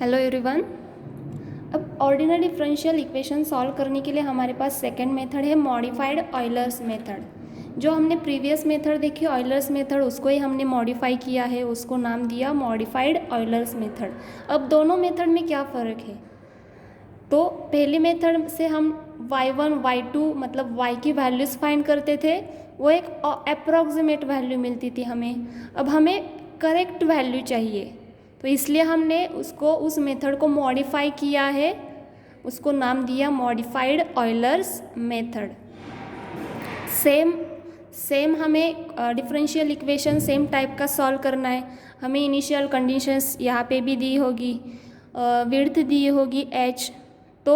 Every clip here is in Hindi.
Hello everyone. अब ऑर्डिनरी डिफरेंशियल इक्वेशन सॉल्व करने के लिए हमारे पास सेकंड मेथड है मॉडिफाइड ऑयलर्स मेथड। जो हमने प्रीवियस मेथड देखी ऑयलर्स मेथड, उसको ही हमने मॉडिफाई किया है, उसको नाम दिया मॉडिफाइड ऑयलर्स मेथड। अब दोनों मेथड में क्या फ़र्क है? तो पहले मेथड से हम y1 y2 मतलब y की वैल्यूज़ फाइंड करते थे, वो एक अप्रॉक्सीमेट वैल्यू मिलती थी हमें। अब हमें करेक्ट वैल्यू चाहिए, तो इसलिए हमने उस मेथड को मॉडिफाई किया है, उसको नाम दिया मॉडिफाइड ऑयलर्स मेथड। सेम हमें डिफरेंशियल इक्वेशन सेम टाइप का सॉल्व करना है। हमें इनिशियल कंडीशंस यहाँ पे भी दी होगी, विड्थ दी होगी h, तो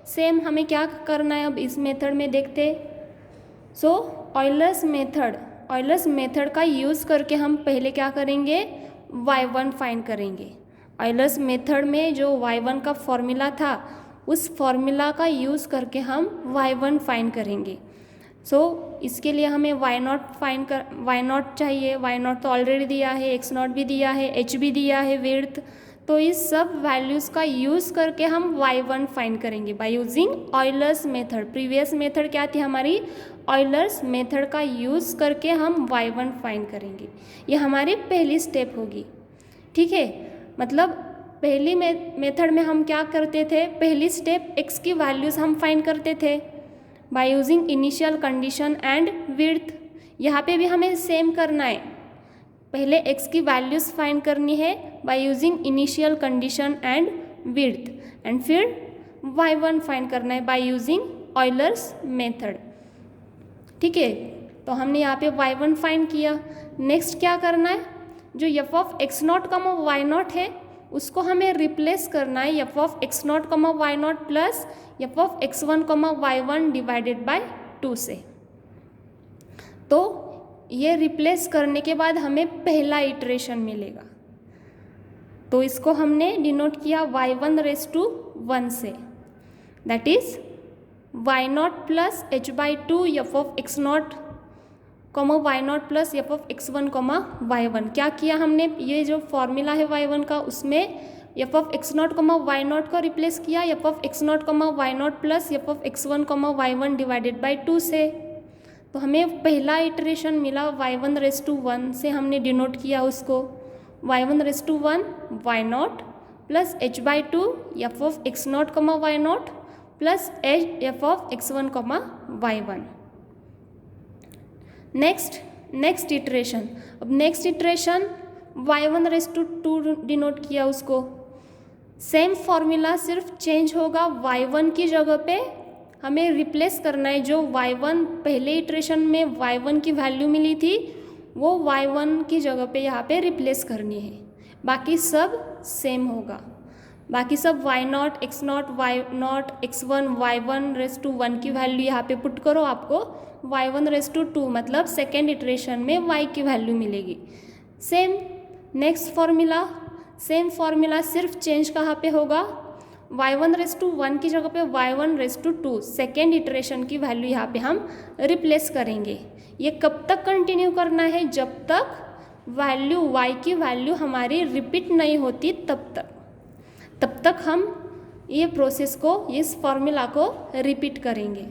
सेम हमें क्या करना है अब इस मेथड में देखते। सो ऑयलर्स मेथड का यूज़ करके हम पहले क्या करेंगे, y1 फाइंड करेंगे। ऑयलर्स मेथड में जो y1 का फॉर्मूला था, उस फॉर्मूला का यूज़ करके हम y1 फाइंड करेंगे। इसके लिए हमें y0 चाहिए। y0 तो ऑलरेडी दिया है, x0 भी दिया है, h भी दिया है, विड्थ। तो इस सब वैल्यूज़ का यूज़ करके हम y1 फाइंड करेंगे by using Euler's method. Previous method क्या थी हमारी, ऑयलर्स मेथड का यूज़ करके हम y1 फाइंड करेंगे। ये हमारी पहली स्टेप होगी, ठीक है। मतलब पहली मेथड में हम क्या करते थे, पहली स्टेप x की वैल्यूज़ हम फाइंड करते थे by using initial condition and width. यहाँ पे भी हमें सेम करना है, पहले x की वैल्यूज़ फाइंड करनी है by using initial condition and width, and फिर y1 फाइंड करना है बाय यूजिंग ऑयलर्स मेथड, ठीक है। तो हमने यहाँ पे y1 फाइंड किया। नेक्स्ट क्या करना है, जो f ऑफ x0 कमा y0 है, उसको हमें रिप्लेस करना है f ऑफ x0 कमा y0 plus f of x1 कमा y1 डिवाइडेड बाय 2 से। तो ये रिप्लेस करने के बाद हमें पहला इटरेशन मिलेगा, तो इसको हमने डिनोट किया y1 रेज़ टू 1 से, that is y0 plus h/2 f of x0 comma y0 plus f of x1 comma y1। क्या किया हमने, ये जो फॉर्मूला है y1 का, उसमें f of x0 comma y0 को रिप्लेस किया f of x0 comma y0 plus f of x1 comma y1 divided by 2 से। तो हमें पहला इटरेशन मिला y1 रेज़ टू 1 से, हमने डिनोट किया उसको y1 raise to 1 y0 plus h/2 f of x0 comma y0 plus f of x1 comma y1। Next iteration, अब next iteration y1 raise to 2 denote किया उसको, सेम फॉर्मूला सिर्फ चेंज होगा, y1 की जगह पे हमें रिप्लेस करना है। जो y1 पहले इटरेशन में y1 की वैल्यू मिली थी, वो y1 की जगह पे यहाँ पे रिप्लेस करनी है, बाकी सब सेम होगा। बाकी सब y0 x0 y0 x1 y1 raise to 1 की वैल्यू यहाँ पे पुट करो, आपको y1 रेज़ टू 2 मतलब सेकेंड इटरेशन में y की वैल्यू मिलेगी। सेम नेक्स्ट फॉर्मूला सिर्फ चेंज कहाँ पे होगा, y1 रेज़ टू 1 की जगह पे y1 raise to 2 second iteration की वैल्यू यहाँ पे हम रिप्लेस करेंगे। ये कब तक कंटिन्यू करना है, जब तक वैल्यू y की वैल्यू हमारी रिपीट नहीं होती, तब तक हम ये प्रोसेस को, इस फॉर्मूला को रिपीट करेंगे।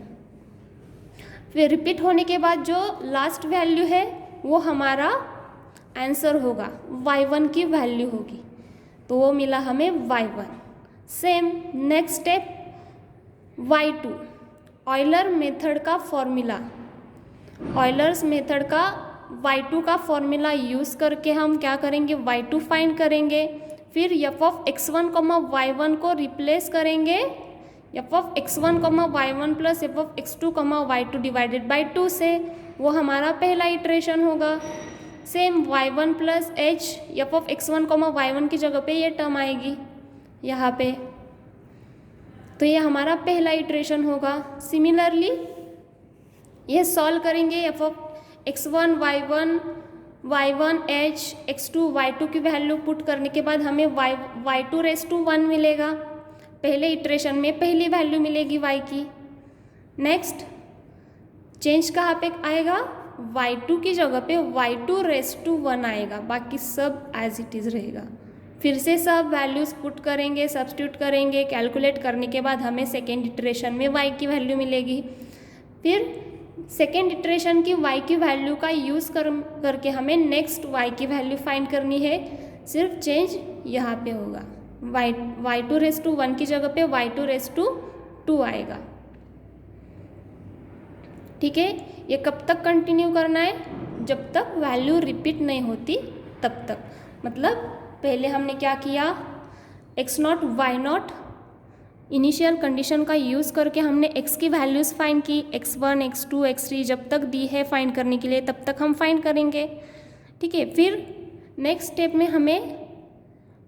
फिर रिपीट होने के बाद जो लास्ट वैल्यू है वो हमारा आंसर होगा, y1 की वैल्यू होगी, तो वो मिला हमें y1। Same next step y2, Euler method का फॉर्मूला, ऑयलर्स मेथड का y2 का फॉर्मूला यूज़ करके हम क्या करेंगे, y2 फाइंड करेंगे। फिर f of x1 comma y1 को रिप्लेस करेंगे f of x1 comma y1 plus f of x2 comma y2 divided by 2 से, वो हमारा पहला इटरेशन होगा। Same y1 plus h f of x1 comma y1 की जगह पे ये टर्म आएगी यहाँ पे, तो ये हमारा पहला इटरेशन होगा। सिमिलरली ये सॉल्व करेंगे, f of x1 y1 h x2 y2 की वैल्यू पुट करने के बाद हमें y2 रेज़ टू 1 मिलेगा, पहले इटरेशन में पहली वैल्यू मिलेगी y की। नेक्स्ट चेंज कहाँ पे आएगा, y2 की जगह पे y2 रेज़ टू 1 आएगा, बाकी सब एज इट इज़ रहेगा। फिर से सब वैल्यूज़ पुट करेंगे, सब्स्टिट्यूट करेंगे, कैलकुलेट करने के बाद हमें सेकेंड इटरेशन में y की वैल्यू मिलेगी। फिर सेकेंड इटरेशन की y की वैल्यू का यूज़ करके हमें नेक्स्ट y की वैल्यू फाइंड करनी है। सिर्फ चेंज यहाँ पे होगा, y2 की जगह पे y2 आएगा। ठीक है, ये कब तक कंटिन्यू करना है? जब तक वैल्यू रिपीट नहीं होती तब तक। मतलब पहले हमने क्या किया, x0 y0 इनिशियल कंडीशन का यूज़ करके हमने x की वैल्यूज़ फाइंड की, x1 x2 x3 जब तक दी है फाइंड करने के लिए तब तक हम फाइंड करेंगे। ठीक है, फिर नेक्स्ट स्टेप में हमें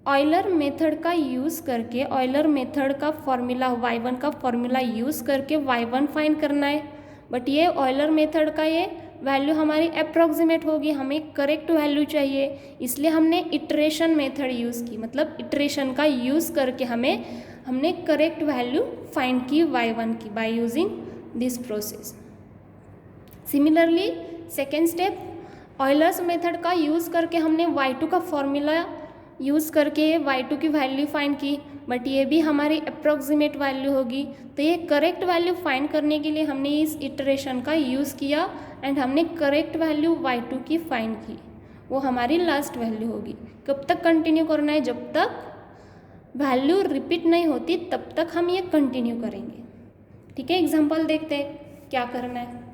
ऑयलर मेथड का यूज़ करके, ऑयलर मेथड का फॉर्मूला y1 का फॉर्मूला यूज़ करके y1 फाइंड करना है। बट ये ऑयलर मेथड का ये वैल्यू हमारी अप्रॉक्सीमेट होगी, हमें करेक्ट वैल्यू चाहिए, इसलिए हमने इटरेशन मेथड यूज़ की। मतलब इटरेशन का यूज़ करके हमने करेक्ट वैल्यू फाइंड की y1 की by using this process. Similarly second step, Euler's method का यूज़ करके हमने y2 का फॉर्मूला यूज़ करके y2 की वैल्यू फाइंड की, बट ये भी हमारी अप्रॉक्सीमेट वैल्यू होगी। तो ये करेक्ट वैल्यू फाइंड करने के लिए हमने इस इटरेशन का यूज़ किया एंड हमने करेक्ट वैल्यू y2 की फाइंड की, वो हमारी लास्ट वैल्यू होगी। कब तक कंटिन्यू करना है? जब तक वैल्यू रिपीट नहीं होती तब तक हम ये कंटिन्यू करेंगे। ठीक है, एग्जांपल देखते हैं क्या करना है।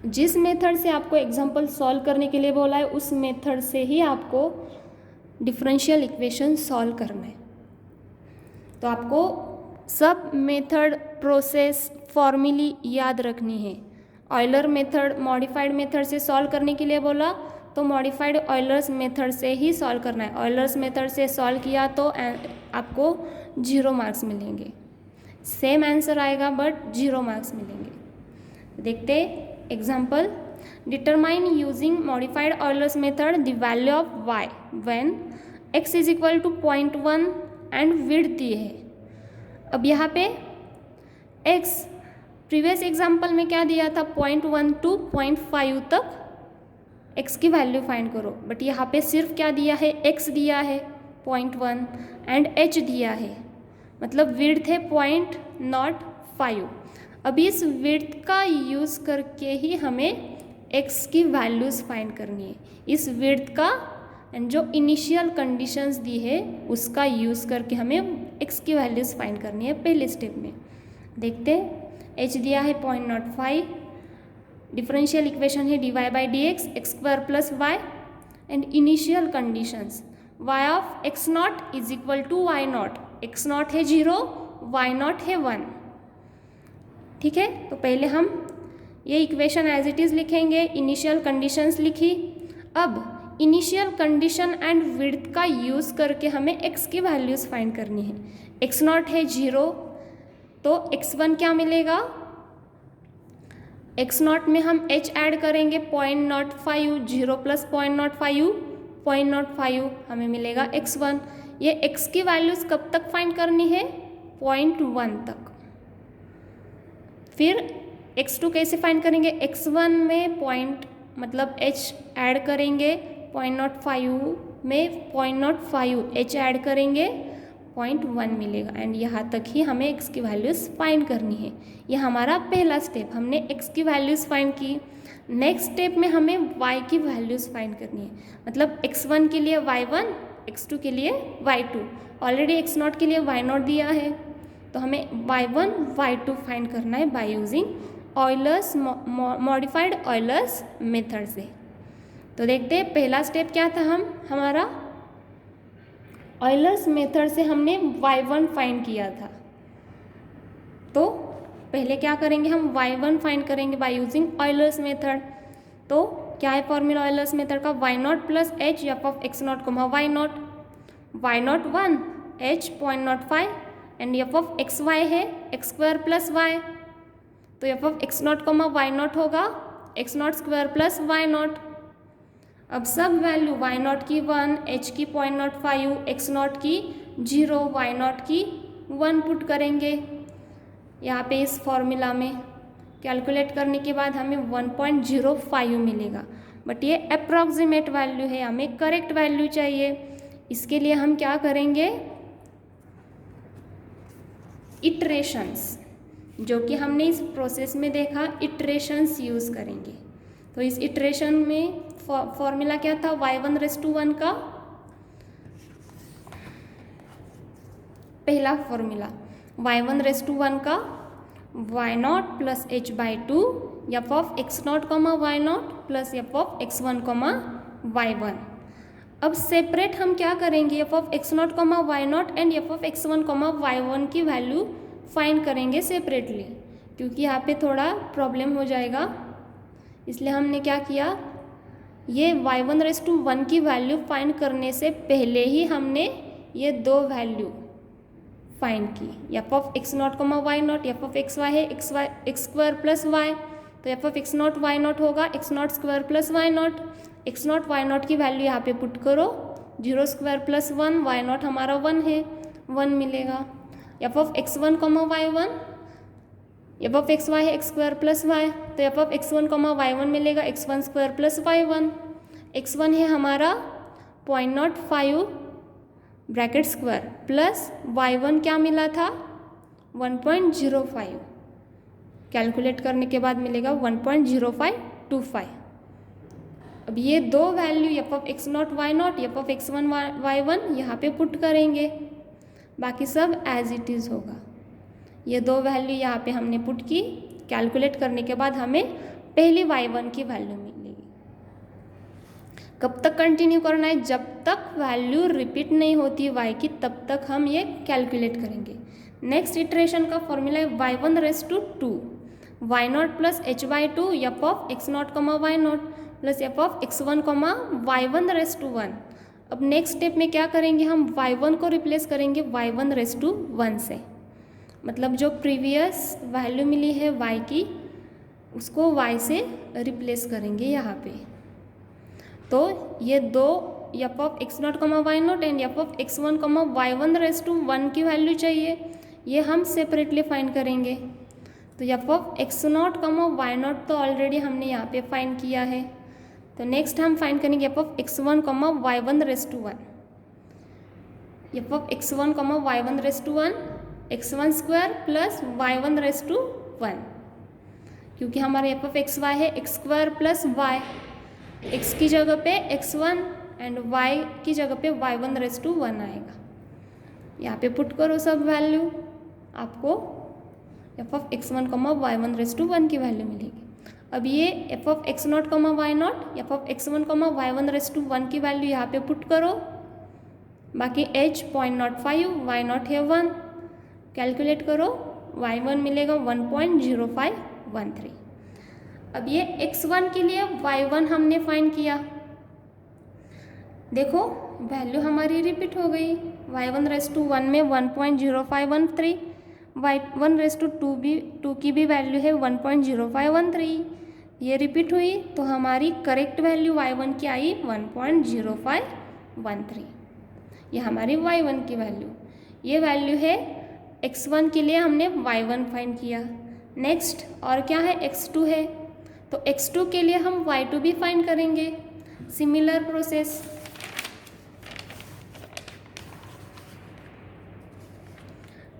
जिस मेथड से आपको एग्जांपल सॉल्व करने के लिए बोला है उस मेथड से ही आपको डिफरेंशियल इक्वेशन सॉल्व करना है। तो आपको सब मेथड, प्रोसेस, फॉर्मूली याद रखनी है। ऑयलर मेथड मॉडिफाइड मेथड से सॉल्व करने के लिए बोला तो मॉडिफाइड ऑयलर्स मेथड से ही सॉल्व करना है। ऑयलर्स मेथड से सॉल्व किया तो आपको 0 मार्क्स मिलेंगे, सेम आंसर आएगा बट 0 मार्क्स मिलेंगे। देखते example, determine using modified Euler's method the value of y when x is equal to 0.1 and width दी है। अब यहाँ पे x प्रीवियस एग्जाम्पल में क्या दिया था, 0.1 to 0.5 तक x की वैल्यू फाइंड करो, बट यहाँ पे सिर्फ क्या दिया है, x दिया है 0.1 एंड h दिया है, मतलब विड्थ है 0.05। अब इस विड्थ का यूज़ करके ही हमें x की वैल्यूज़ फाइंड करनी है। इस विड्थ का एंड जो इनिशियल कंडीशंस दी है उसका यूज़ करके हमें x की वैल्यूज़ फाइंड करनी है पहले स्टेप में। देखते h दिया है 0.05, डिफरेंशियल इक्वेशन है dy by dx x² plus Y and initial conditions y of x0 is equal to y0, x0 है 0, y0 है 1। ठीक है, तो पहले हम ये इक्वेशन एज इट इज़ लिखेंगे, इनिशियल कंडीशंस लिखी। अब इनिशियल कंडीशन एंड विड्थ का यूज़ करके हमें x की वैल्यूज़ फाइंड करनी है। x0 है 0, तो x1 क्या मिलेगा, x0 में हम h ऐड करेंगे 0.05, 0 प्लस 0.05 हमें मिलेगा x1। ये x की वैल्यूज़ कब तक फाइंड करनी है, 0.1 तक। फिर x2 कैसे फाइंड करेंगे, x1 में मतलब h ऐड करेंगे 0.05 में 0.05 h ऐड करेंगे 0.1 मिलेगा एंड यहाँ तक ही हमें x की वैल्यूज़ फाइंड करनी है। यह हमारा पहला स्टेप, हमने x की वैल्यूज़ फाइंड की। नेक्स्ट स्टेप में हमें y की वैल्यूज़ फाइंड करनी है, मतलब x1 के लिए y1, x2 के लिए y2। ऑलरेडी x0 के लिए y0 दिया है तो हमें y1 y2 फाइंड करना है by using Euler's modified Euler's method से। तो देखते हैं पहला स्टेप क्या था, हमारा ऑयलर्स मेथड से हमने y1 फाइंड किया था। तो पहले क्या करेंगे, हम y1 फाइंड करेंगे बाय यूजिंग ऑयलर्स मेथड। तो क्या है फॉर्मूला ऑयलर्स मेथड का, y0 plus h F of x0 y0, y0 1, h 0.05 and F of xy है x² प्लस y, तो एफ ऑफ x0 y0 होगा x0 स्क्वायर प्लस y0। अब सब वैल्यू y0 की 1, h की 0.05, x0 की 0, y0 की 1 पुट करेंगे यहाँ पे इस फॉर्मूला में। कैलकुलेट करने के बाद हमें 1.05 मिलेगा, बट ये अप्रॉक्सीमेट वैल्यू है, हमें करेक्ट वैल्यू चाहिए। इसके लिए हम क्या करेंगे, इटरेशंस, जो कि हमने इस प्रोसेस में देखा, इटरेशंस यूज़ करेंगे। तो इस इटरेशन में फॉर्मूला क्या था, y1 का पहला फॉर्मूला y1 का y0 plus h/2 f(x0, y0) plus f(x1, y1). अब सेपरेट हम क्या करेंगे, f(x0, y0) and f(x1, y1) की वैल्यू फाइंड करेंगे सेपरेटली, क्योंकि यहाँ पे थोड़ा प्रॉब्लम हो जाएगा। इसलिए हमने क्या किया, ये y1 की वैल्यू फाइंड करने से पहले ही हमने ये दो वैल्यू फाइंड की, f(x0, y0), f(x y) है x² प्लस y, तो f(x0, y0) होगा x0² plus y0। x0, y0 की वैल्यू यहाँ पे पुट करो, 0² प्लस 1, y0 हमारा 1 है, 1 मिलेगा। f(x1, y1), f(x y) है x² प्लस y, तो f(x1, y1) मिलेगा x1² प्लस y1। x1 है हमारा 0.05 ब्रैकेट स्क्वायर प्लस y1 क्या मिला था 1.05, कैलकुलेट करने के बाद मिलेगा 1.0525। अब ये दो value f(x0, y0), f(x1, y1) यहाँ पे पुट करेंगे, बाकी सब एज इट इज़ होगा। ये दो वैल्यू यहाँ पे हमने पुट की, कैलकुलेट करने के बाद हमें पहली y1 की वैल्यू मिलेगी। कब तक कंटिन्यू करना है, जब तक वैल्यू रिपीट नहीं होती y की, तब तक हम ये कैलकुलेट करेंगे। नेक्स्ट इटरेशन का फॉर्मूला है y1 y0 plus h/2 f(x0, y0) plus f(x1, y1 अब नेक्स्ट स्टेप में क्या करेंगे, हम y1 को रिप्लेस करेंगे y1 से, मतलब जो प्रीवियस वैल्यू मिली है y की, उसको y से रिप्लेस करेंगे यहाँ पे। तो ये दो f(x0, y0) and f(x1, y1 की वैल्यू चाहिए, ये हम सेपरेटली फाइंड करेंगे। तो f(x0, y0) तो ऑलरेडी हमने यहाँ पे फाइंड किया है, तो नेक्स्ट हम फाइंड करेंगे f(x1, y1) f(x1, y1) x1² plus y1, क्योंकि हमारे f(x y) है x² प्लस y, x की जगह पे x1 एंड y की जगह पे y1 आएगा। यहाँ पे पुट करो सब वैल्यू, आपको f(x1, y1 की वैल्यू मिलेगी। अब ये f(x0, y0), f(x1, y1 की वैल्यू यहाँ पे पुट करो, बाकी h 0.05, y0 है 1, कैलकुलेट करो, y1 मिलेगा 1.0513। अब ये x1 के लिए y1 हमने फाइंड किया, देखो वैल्यू हमारी रिपीट हो गई, y1 में 1.0513, y1 की भी वैल्यू है 1.0513, ये रिपीट हुई, तो हमारी करेक्ट वैल्यू y1 की आई 1.0513। ये हमारी y1 की वैल्यू, ये वैल्यू है x1 के लिए हमने y1 फाइंड किया। नेक्स्ट और क्या है, x2 है, तो x2 के लिए हम y2 भी फाइंड करेंगे, सिमिलर प्रोसेस।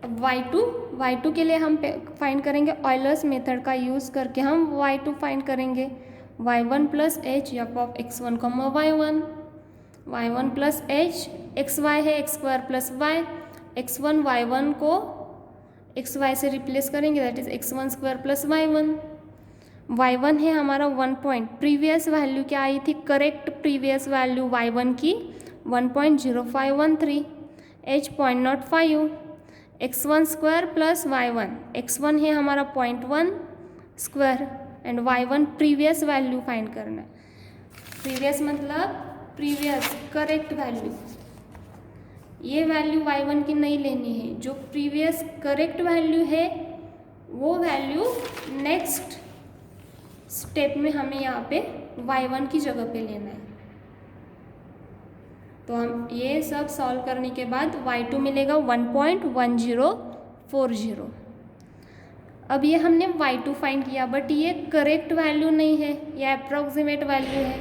अब y2 के लिए हम फाइंड करेंगे ऑयलर्स मेथड का यूज़ करके, हम y2 फाइंड करेंगे y1 plus h f(x1, y1), y1 plus h, xy है x² plus y, x1 y1 को xy से रिप्लेस करेंगे, that is x1² plus y1। y1 है हमारा 1 पॉइंट, प्रीवियस वैल्यू क्या आई थी, करेक्ट प्रीवियस वैल्यू y1 की 1.0513, h 0.05, x1² plus y1, x1 है हमारा 0.1 square and y1 previous value find करना है। प्रीवियस मतलब प्रीवियस करेक्ट वैल्यू, ये वैल्यू y1 की नहीं लेनी है, जो प्रीवियस करेक्ट वैल्यू है वो वैल्यू नेक्स्ट स्टेप में हमें यहाँ पे y1 की जगह पे लेना है। तो हम ये सब सॉल्व करने के बाद y2 मिलेगा 1.1040। अब ये हमने y2 फाइंड किया, बट ये करेक्ट वैल्यू नहीं है, ये अप्रॉक्सीमेट वैल्यू है,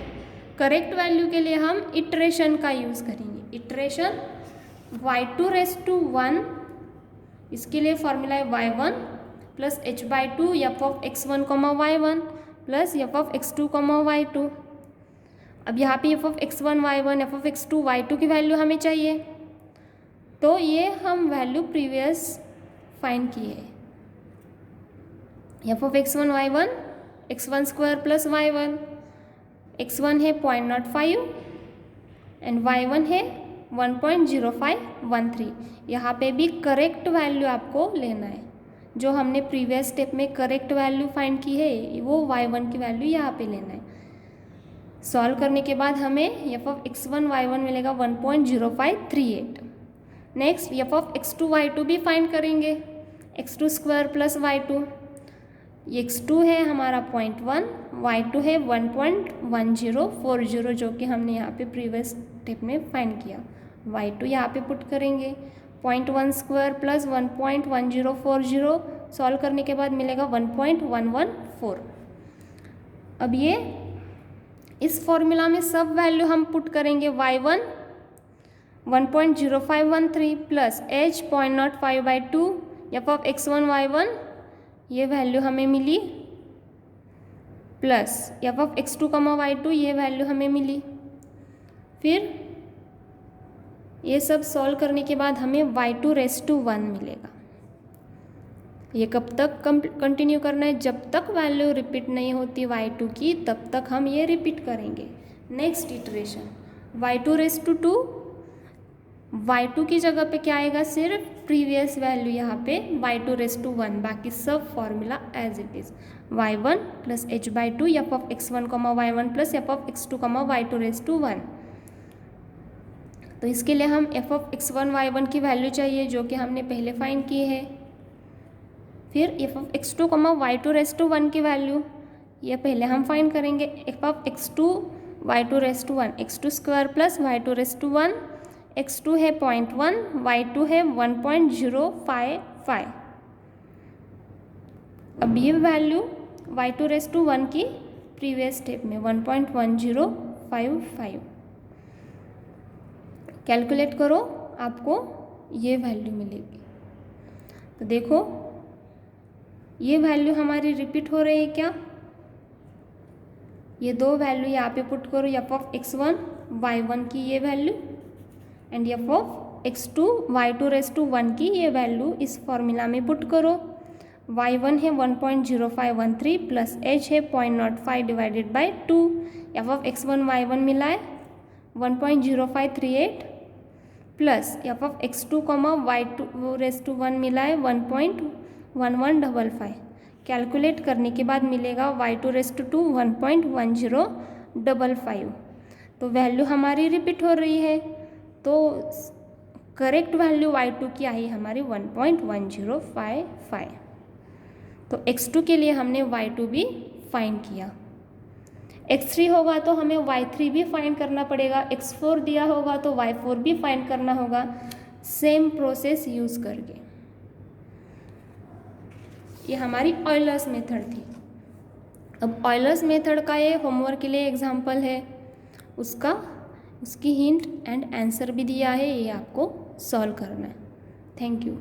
करेक्ट वैल्यू के लिए हम इटरेशन का यूज़ करेंगे। इटरेशन y2 रेस टू 1, इसके लिए फॉर्मूला है y1 plus h/2 F of x1 y1 plus F of x2 y2। अब यहाँ पे F of x1 y1 F of x2 y2 की वैल्यू हमें चाहिए, तो ये हम वैल्यू प्रीवियस फाइंड किए है। F of x1 y1 x1 square plus y1, x1 है 0.05 एंड y1 है 1.0513। यहाँ पे भी करेक्ट वैल्यू आपको लेना है। जो हमने प्रीवियस स्टेप में करेक्ट वैल्यू फाइंड की है वो y1 की वैल्यू यहाँ पे लेना है। सॉल्व करने के बाद हमें एफ ऑफ x1 y1 मिलेगा 1.0538। Next F of x2 y2 भी फाइंड करेंगे, x2 square plus y2। x2 है हमारा 0.1, y2 है 1.1040 जो कि हमने यहाँ पे प्रीवियस स्टेप में फाइंड किया। y2 यहाँ पे पुट करेंगे, 0.1 स्क्वायर प्लस 1.1040 सॉल्व करने के बाद मिलेगा 1.114। अब ये इस फॉर्मूला में सब वैल्यू हम पुट करेंगे। y1 1.0513 plus h 0.05/2 F of x1 y1 ये वैल्यू हमें मिली, plus F of x2 y2 ये वैल्यू हमें मिली। फिर ये सब सॉल्व करने के बाद हमें y2 रेस टू 1 मिलेगा। ये कब तक कंटिन्यू करना है, जब तक वैल्यू रिपीट नहीं होती y2 की तब तक हम ये रिपीट करेंगे। Next iteration y2 raise to 2, y2 की जगह पे क्या आएगा, सिर्फ प्रीवियस वैल्यू यहाँ पे y2 रेस टू 1, बाकी सब formula as it is y1 plus h/2 F of x1 y1 plus F of x2 y2 raise to 1। तो इसके लिए हम एफ ऑफ x1 y1 की वैल्यू चाहिए जो कि हमने पहले फाइंड की है। फिर F of x2 y2 raise to 1 की वैल्यू ये पहले हम फाइंड करेंगे। F of x2 y2 raise to 1, x2 square plus y2 raise to 1, x2 है 0.1, y2 है 1.055। अब ये वैल्यू y2 रेस टू 1 की प्रीवियस स्टेप में 1.1055 कैलकुलेट करो, आपको ये वैल्यू मिलेगी। तो देखो ये वैल्यू हमारी रिपीट हो रही है क्या, ये दो वैल्यू यहाँ पे पुट करो, एफ ऑफ x1 y1 की ये value and F of x2 y2 raise to 1 की ये वैल्यू इस फॉर्मूला में पुट करो। y1 है 1.0513 प्लस h है 0.05 divided by 2, F of x1 y1 मिला है 1.0538 plus F of x2 y2 raise to 1 मिला है 1.1155। कैलकुलेट करने के बाद मिलेगा y2 रेस टू 2 1.1055। तो वैल्यू हमारी रिपीट हो रही है, तो करेक्ट वैल्यू y2 की आई हमारी 1.1055। तो x2 के लिए हमने y2 भी फाइंड किया। x3 होगा तो हमें y3 भी फाइंड करना पड़ेगा, x4 दिया होगा तो y4 भी फाइंड करना होगा, सेम प्रोसेस यूज़ करके। ये हमारी ऑयलर्स मेथड थी। अब ऑयलर्स मेथड का ये होमवर्क के लिए एग्जाम्पल है, उसकी हिंट एंड आंसर भी दिया है, ये आपको सॉल्व करना है। Thank you.